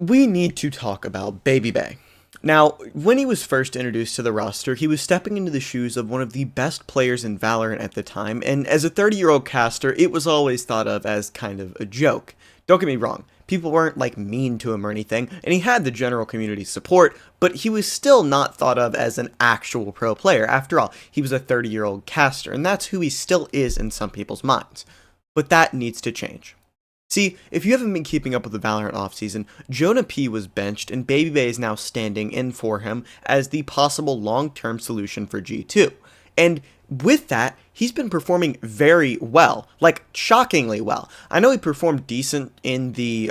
we need to talk about Babybay. Now, when he was first introduced to the roster, he was stepping into the shoes of one of the best players in Valorant at the time, and as a 30-year-old caster, it was always thought of as kind of a joke. Don't get me wrong, people weren't like mean to him or anything, and he had the general community support, but he was still not thought of as an actual pro player. After all, he was a 30-year-old caster, and that's who he still is in some people's minds. But that needs to change. See, if you haven't been keeping up with the Valorant offseason, Jonah P was benched and Babybay is now standing in for him as the possible long-term solution for G2. And with that, he's been performing very well, like shockingly well. I know he performed decent in the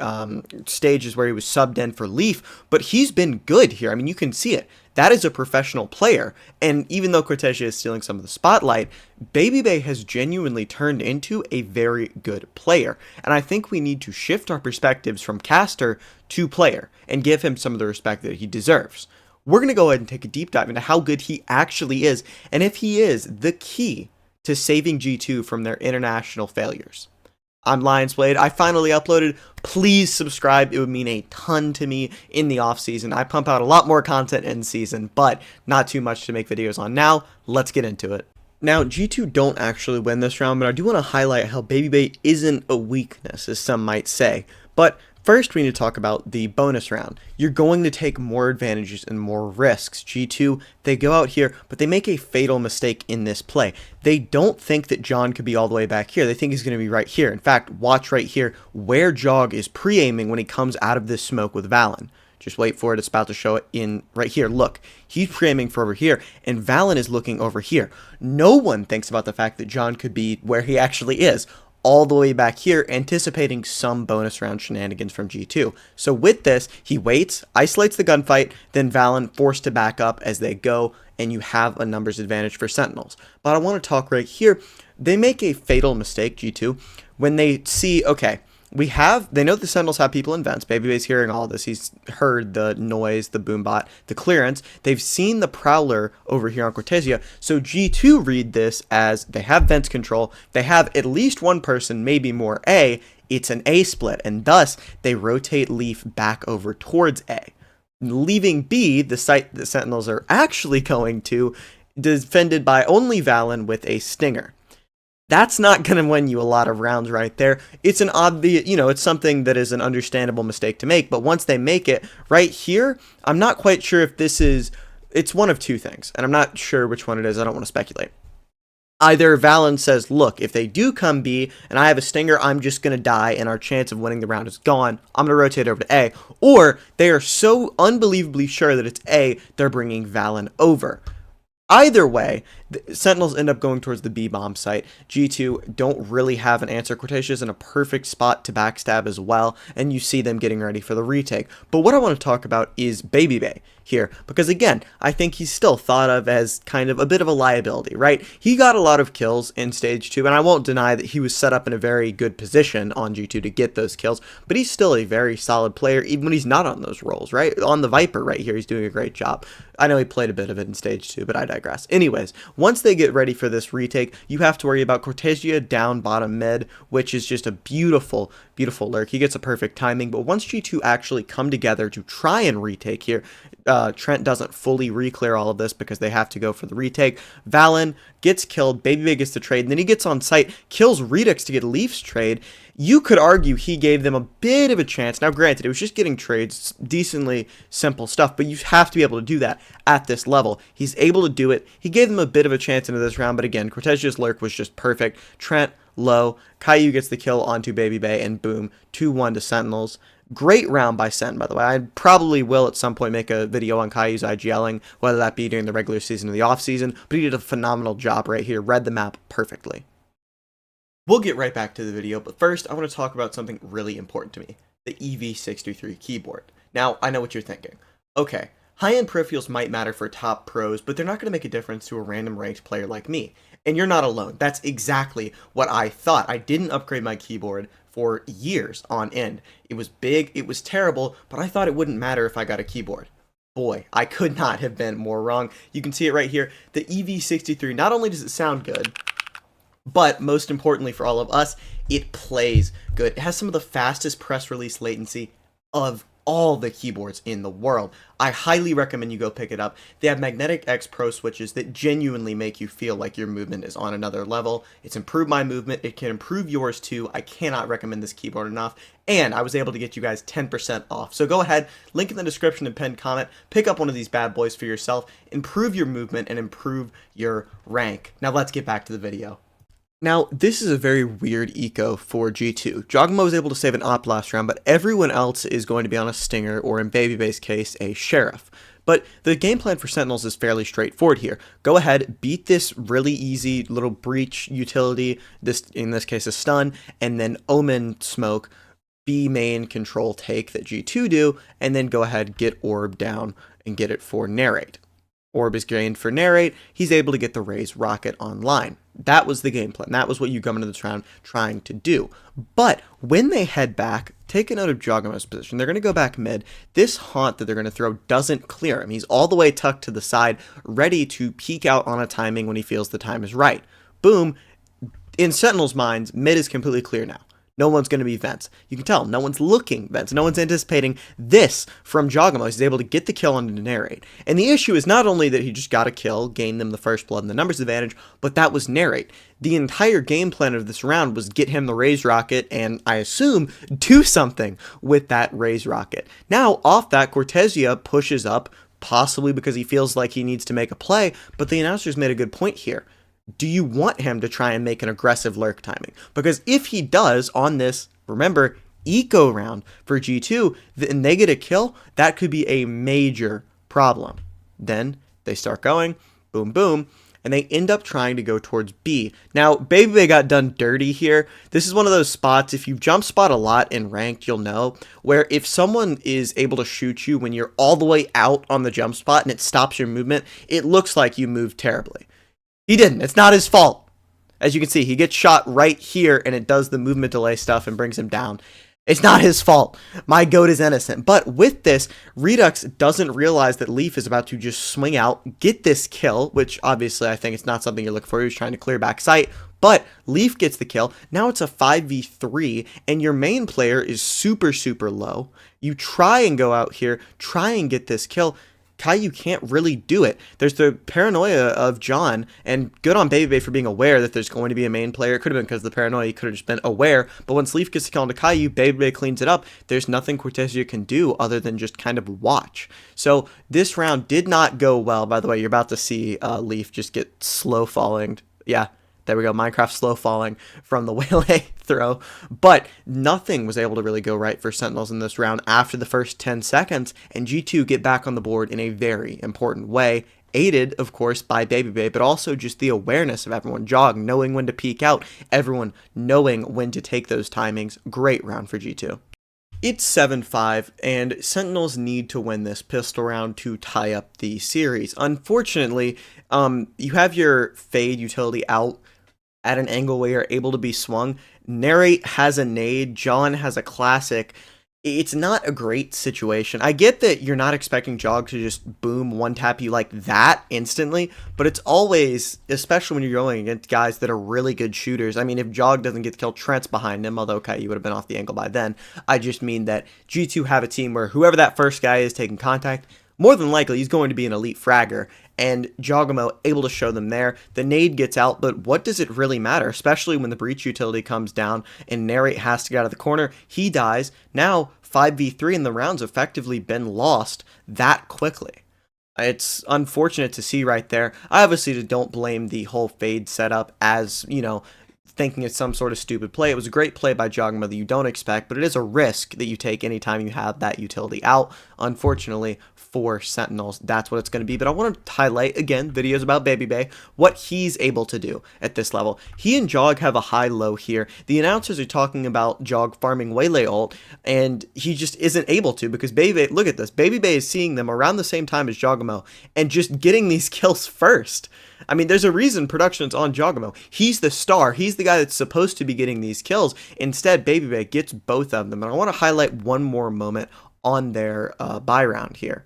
stages where he was subbed in for Leaf, but he's been good here. I mean, you can see it. That is a professional player, and even though Cortesia is stealing some of the spotlight, Babybay has genuinely turned into a very good player, and I think we need to shift our perspectives from caster to player, and give him some of the respect that he deserves. We're going to go ahead and take a deep dive into how good he actually is, and if he is the key to saving G2 from their international failures. I'm Lionzblade. I finally uploaded. Please subscribe. It would mean a ton to me in the off season. I pump out a lot more content in season, but not too much to make videos on now. Let's get into it. Now, G2 don't actually win this round, but I do want to highlight how Babybay isn't a weakness, as some might say. But first, we need to talk about the bonus round. You're going to take more advantages and more risks. G2, they go out here, but they make a fatal mistake in this play. They don't think that John could be all the way back here. They think he's going to be right here. In fact, watch right here where Jog is pre-aiming when he comes out of this smoke with Valen. Just wait for it. It's about to show it in right here. Look, he's pre-aiming for over here, and Valen is looking over here. No one thinks about the fact that John could be where he actually is, all the way back here, anticipating some bonus round shenanigans from G2. So with this, he waits, isolates the gunfight, then Valen forced to back up as they go, and you have a numbers advantage for Sentinels. But I want to talk right here. They make a fatal mistake, G2, when they see, okay, they know the Sentinels have people in vents. Babybay's hearing all this. He's heard the noise, the boombot, the clearance. They've seen the Prowler over here on Cortesia. So G2 read this as they have vents control. They have at least one person, maybe more A. It's an A split, and thus they rotate Leaf back over towards A, leaving B, the site the Sentinels are actually going to, defended by only Valen with a Stinger. That's not going to win you a lot of rounds right there. It's an obvious, it's something that is an understandable mistake to make, but once they make it right here, I'm not quite sure if it's one of two things, and I'm not sure which one it is. I don't want to speculate. Either Valen says, look, if they do come B and I have a Stinger, I'm just going to die and our chance of winning the round is gone. I'm going to rotate over to A. Or they are so unbelievably sure that it's A, they're bringing Valen over. Either way, the Sentinels end up going towards the B-bomb site. G2 don't really have an answer. Cortesia's in a perfect spot to backstab as well, and you see them getting ready for the retake. But what I want to talk about is Babybay here, because again, I think he's still thought of as kind of a bit of a liability, right? He got a lot of kills in Stage 2, and I won't deny that he was set up in a very good position on G2 to get those kills, but he's still a very solid player, even when he's not on those roles, right? On the Viper right here, he's doing a great job. I know he played a bit of it in Stage 2, but I digress. Anyways, once they get ready for this retake, you have to worry about Cortesia down bottom mid, which is just a beautiful, beautiful lurk. He gets a perfect timing, but once G2 actually come together to try and retake here, Trent doesn't fully re-clear all of this because they have to go for the retake. Valen gets killed, Babybay gets the trade, and then he gets on site, kills Redux to get Leaf's trade. You could argue he gave them a bit of a chance. Now, granted, it was just getting trades, decently simple stuff, but you have to be able to do that at this level. He's able to do it. He gave them a bit of a chance into this round, but again, Cortesia's lurk was just perfect. Trent, low, Caillou gets the kill onto Babybay, and boom, 2-1 to Sentinels. Great round by Sen, by the way. I probably will at some point make a video on Caillou's IGLing, whether that be during the regular season or the off season, but he did a phenomenal job right here, read the map perfectly. We'll get right back to the video, but first I want to talk about something really important to me, the EV63 keyboard. Now, I know what you're thinking. Okay, high-end peripherals might matter for top pros, but they're not going to make a difference to a random ranked player like me. And you're not alone. That's exactly what I thought. I didn't upgrade my keyboard for years on end. It was big, it was terrible, but I thought it wouldn't matter if I got a keyboard. Boy, I could not have been more wrong. You can see it right here. The EV63, not only does it sound good, but most importantly for all of us, it plays good. It has some of the fastest press release latency of all the keyboards in the world. I highly recommend you go pick it up. They have Magnetic X Pro switches that genuinely make you feel like your movement is on another level. It's improved my movement. It can improve yours too. I cannot recommend this keyboard enough. And I was able to get you guys 10% off. So go ahead, link in the description and pinned comment, pick up one of these bad boys for yourself, improve your movement, and improve your rank. Now let's get back to the video. Now, this is a very weird eco for G2. Jogamo was able to save an op last round, but everyone else is going to be on a Stinger, or in Babybay's case, a Sheriff. But the game plan for Sentinels is fairly straightforward here. Go ahead, beat this really easy little breach utility, in this case a stun, and then Omen smoke, B main control take that G2 do, and then go ahead, get Orb down and get it for Narrate. Orb is gained for Narrate, he's able to get the Raise Rocket online. That was the game plan. That was what you come into this round trying to do. But when they head back, take a note of Jogamo's position. They're going to go back mid. This haunt that they're going to throw doesn't clear him. He's all the way tucked to the side, ready to peek out on a timing when he feels the time is right. Boom. In Sentinel's minds, mid is completely clear now. No one's going to be vents. You can tell, no one's looking vents. No one's anticipating this from Jogamo. He's able to get the kill on the Narrate. And the issue is not only that he just got a kill, gained them the first blood and the numbers advantage, but that was Narrate. The entire game plan of this round was get him the Raise Rocket and, I assume, do something with that Raise Rocket. Now, off that, Cortesia pushes up, possibly because he feels like he needs to make a play, but the announcers made a good point here. Do you want him to try and make an aggressive lurk timing? Because if he does on this, remember, eco round for G2, and they get a kill, that could be a major problem. Then they start going, boom, boom, and they end up trying to go towards B. Now, Babybay got done dirty here. This is one of those spots, if you jump spot a lot in ranked, you'll know, where if someone is able to shoot you when you're all the way out on the jump spot and it stops your movement, it looks like you moved terribly. He didn't. It's not his fault. As you can see, he gets shot right here, and it does the movement delay stuff and brings him down. It's not his fault. My goat is innocent. But with this, Redux doesn't realize that Leaf is about to just swing out, get this kill, which obviously I think it's not something you're looking for. He was trying to clear back sight. But Leaf gets the kill. Now it's a 5v3, and your main player is super, super low. You try and go out here, try and get this kill. Caillou can't really do it. There's the paranoia of John, and good on Babybay for being aware that there's going to be a main player. It could have been because of the paranoia. He could have just been aware. But once Leaf gets the kill onto Caillou, Babybay cleans it up. There's nothing Cortesia can do other than just kind of watch. So this round did not go well. By the way, you're about to see Leaf just get slow falling. Yeah. There we go, Minecraft slow falling from the Waylay throw. But nothing was able to really go right for Sentinels in this round after the first 10 seconds, and G2 get back on the board in a very important way, aided, of course, by Babybay, but also just the awareness of everyone. Jog knowing when to peek out, everyone knowing when to take those timings. Great round for G2. It's 7-5, and Sentinels need to win this pistol round to tie up the series. Unfortunately, you have your Fade utility out at an angle where you're able to be swung. Narrate has a nade, John has a classic. It's not a great situation. I get that you're not expecting Jog to just boom one tap you like that instantly, but it's always, especially when you're going against guys that are really good shooters. I mean, if Jog doesn't get the kill, Trent's behind him, although okay, you would have been off the angle by then. I just mean that G2 have a team where whoever that first guy is taking contact, more than likely he's going to be an elite fragger, and Jogamo able to show them there. The nade gets out, but what does it really matter, especially when the breach utility comes down and Narrate has to get out of the corner. He dies. Now 5v3 and the round's effectively been lost that quickly. It's unfortunate to see right there. I obviously don't blame the whole Fade setup as, you know, thinking it's some sort of stupid play. It was a great play by Jogamo that you don't expect, but it is a risk that you take anytime you have that utility out. Unfortunately for Sentinels, that's what it's going to be. But I want to highlight, again, videos about Babybay, what he's able to do at this level. He and Jog have a high-low here. The announcers are talking about Jog farming Waylay ult, and he just isn't able to because Babybay, look at this, Babybay is seeing them around the same time as Jogamo and just getting these kills first. I mean, there's a reason production's on Jogamo. He's the star. He's the guy that's supposed to be getting these kills. Instead, Babybay gets both of them. And I want to highlight one more moment on their buy round here.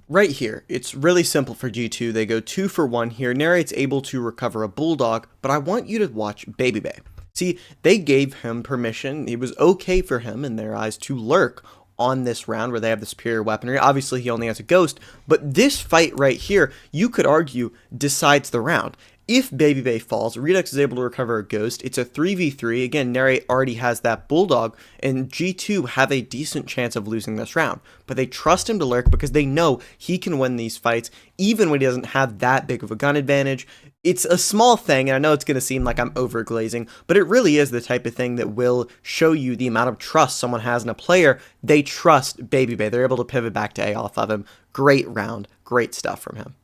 Right here, it's really simple for G2. They go 2 for 1 here. Narrate's able to recover a Bulldog, but I want you to watch Babybay. See, they gave him permission. It was okay for him, in their eyes, to lurk on this round where they have the superior weaponry. Obviously, he only has a ghost, but this fight right here, you could argue, decides the round. If Babybay falls, Redux is able to recover a ghost. It's a 3v3. Again, Narrate already has that bulldog, and G2 have a decent chance of losing this round. But they trust him to lurk because they know he can win these fights, even when he doesn't have that big of a gun advantage. It's a small thing, and I know it's going to seem like I'm overglazing, but it really is the type of thing that will show you the amount of trust someone has in a player. They trust Babybay. They're able to pivot back to A off of him. Great round. Great stuff from him.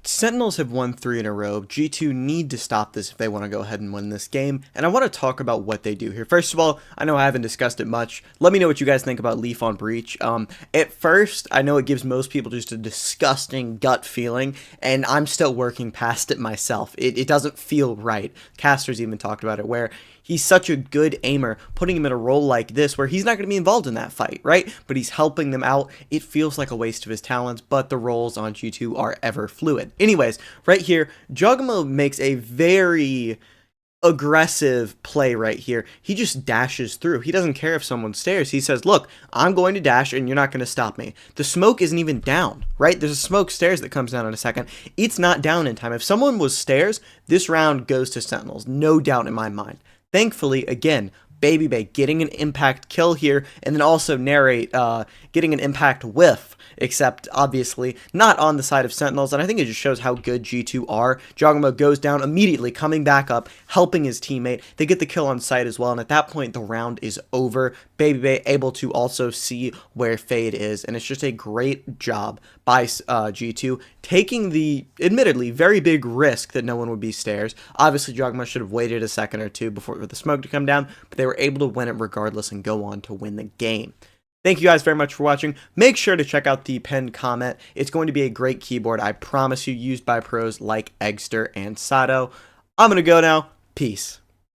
Sentinels have won 3 in a row. G2 need to stop this if they want to go ahead and win this game, and I want to talk about what they do here. First of all, I know I haven't discussed it much. Let me know what you guys think about Leaf on Breach. At first, I know it gives most people just a disgusting gut feeling, and I'm still working past it myself. It doesn't feel right. Casters even talked about it, where he's such a good aimer, putting him in a role like this where he's not going to be involved in that fight, right? But he's helping them out. It feels like a waste of his talents, but the roles on G2 are ever fluid. Anyways, right here, Jugamo makes a very aggressive play right here. He just dashes through. He doesn't care if someone stares. He says, look, I'm going to dash and you're not going to stop me. The smoke isn't even down, right? There's a smoke stairs that comes down in a second. It's not down in time. If someone was stairs, this round goes to Sentinels. No doubt in my mind. Thankfully, again, Babybay getting an impact kill here, and then also Narrate getting an impact whiff, except obviously not on the side of Sentinels, and I think it just shows how good G2 are. Jogamo goes down immediately, coming back up, helping his teammate. They get the kill on site as well, and at that point, the round is over. Babybay able to also see where Fade is, and it's just a great job by G2, taking the, admittedly, very big risk that no one would be stairs. Obviously, Jogamo should have waited a second or two for the smoke to come down, but they were able to win it regardless and go on to win the game. Thank you guys very much for watching. Make sure to check out the pinned comment. It's going to be a great keyboard, I promise you, used by pros like Eggster and Sato. I'm going to go now. Peace.